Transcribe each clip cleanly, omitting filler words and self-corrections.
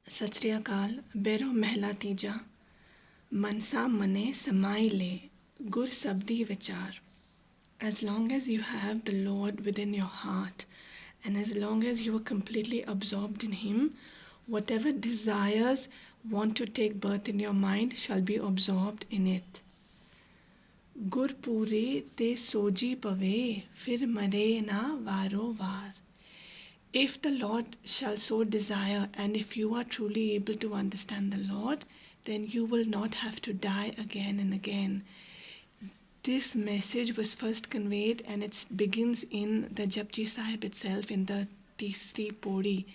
सत श्री अकाल। बेरो महला तीजा। मनसा मने समाई ले, गुर sabdi vichar. As long as you have the Lord within your heart, and as long as you are completely absorbed in Him, whatever desires want to take birth in your mind shall be absorbed in it. गुर पूरे ते सोजी पवे, फिर मरे ना वारो वार. If the Lord shall so desire, and if you are truly able to understand the Lord, then you will not have to die again and again. This message was first conveyed, and it begins in the Japji Sahib itself, in the Tisri Podi.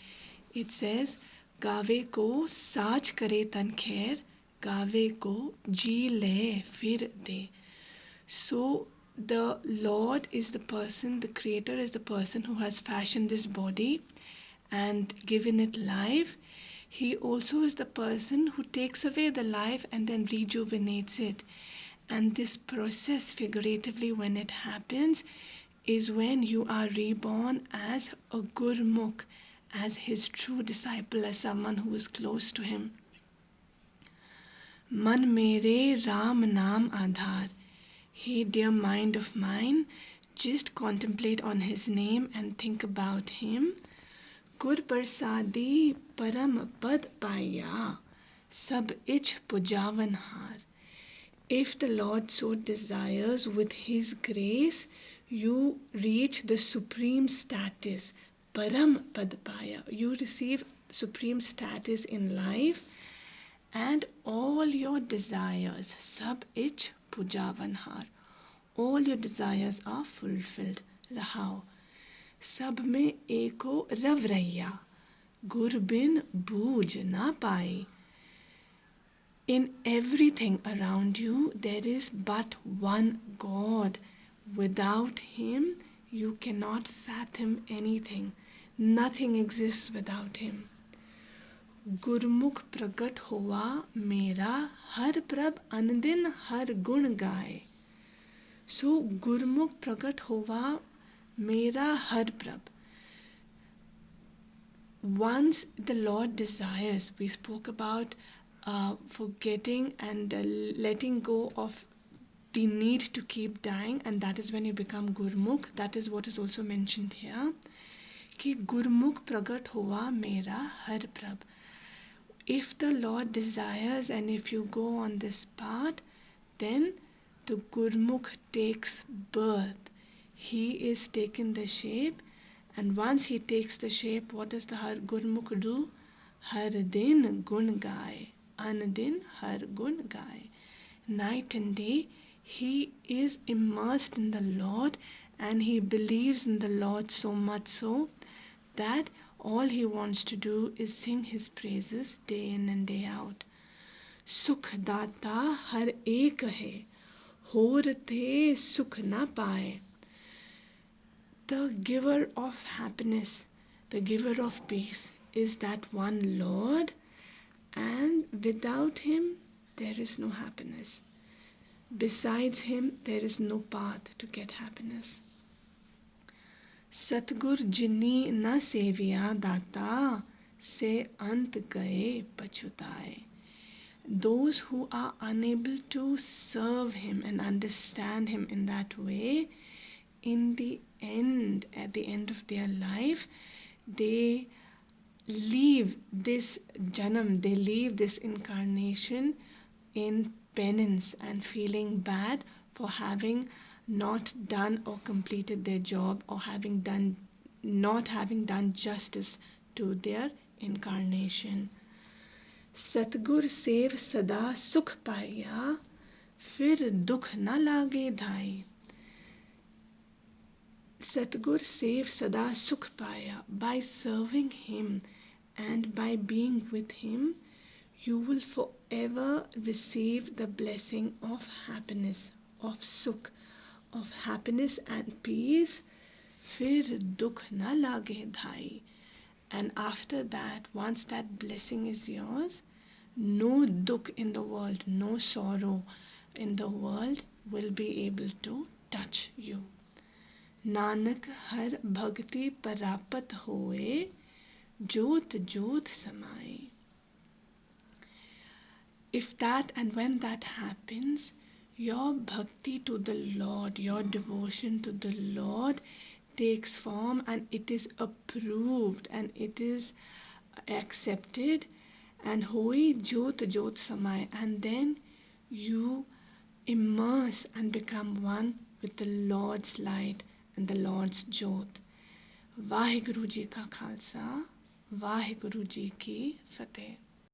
It says, Gave ko saaj kare tan khair, gave ko ji le fir de. So the Lord is the person, the Creator is the person who has fashioned this body and given it life. He also is the person who takes away the life and then rejuvenates it. And this process, figuratively, when it happens, is when you are reborn as a Gurmukh, as his true disciple, as someone who is close to him. Man mere Ram naam aadhar. Hey, dear mind of mine, just contemplate on his name and think about him. Gur Parsadi Param Pad Paya, Sab Ich Pujavan Har. If the Lord so desires, with his grace, you reach the supreme status, Param Pad Paya. You receive supreme status in life, and all your desires, Sab Ich Pujavan Har, all your desires are fulfilled. Rahao. Sab में एको रव रैया, गुर बिन बूझ ना पाए. In everything around you, there is but one God. Without Him, you cannot fathom anything. Nothing exists without Him. गुरमुख प्रकट हुआ मेरा, हर प्रभ अनदिन हर गुण गाए. So Gurmukh pragat hova mera har prab. Once the Lord desires, we spoke about forgetting and letting go of the need to keep dying, and that is when you become Gurmukh. That is what is also mentioned here. Ki Gurmukh pragat hova mera har prab. If the Lord desires, and if you go on this path, then the Gurmukh takes birth. He is taken the shape, and once he takes the shape, what does the Har Gurmukh do? Har din gun gaye, an din har gun gaye. Night and day, he is immersed in the Lord, and he believes in the Lord so much so that all he wants to do is sing his praises day in and day out. Sukh data har ek hai, होर थे सुख ना पाए. The giver of happiness, the giver of peace is that one Lord, and without him there is no happiness. Besides him there is no path to get happiness. Satgur जिनी न सेविया दाता, से अंत गए पछुताए. Those who are unable to serve him and understand him in that way, in the end, at the end of their life, they leave this janam, they leave this incarnation in penance and feeling bad for having not done or completed their job, or not having done justice to their incarnation. सतगुर save सदा सुख पाया, फिर दुख न लागे धाई. Satgur save sada sukh paya. By serving him and by being with him, you will forever receive the blessing of happiness, of sukh, of happiness and peace. Fir dukh na lage dhai. And after that, once that blessing is yours, no dukh in the world, no sorrow in the world will be able to touch you. Nanak har bhakti parapat hoye, jot jot samaye. if that and when that happens, your bhakti to the Lord, your devotion to the Lord takes form, and it is approved and it is accepted. And hoi jot jot samay, and then you immerse and become one with the Lord's light and the Lord's jot. Waheguru ji का खालसा, वाहिगुरु जी की फतेह.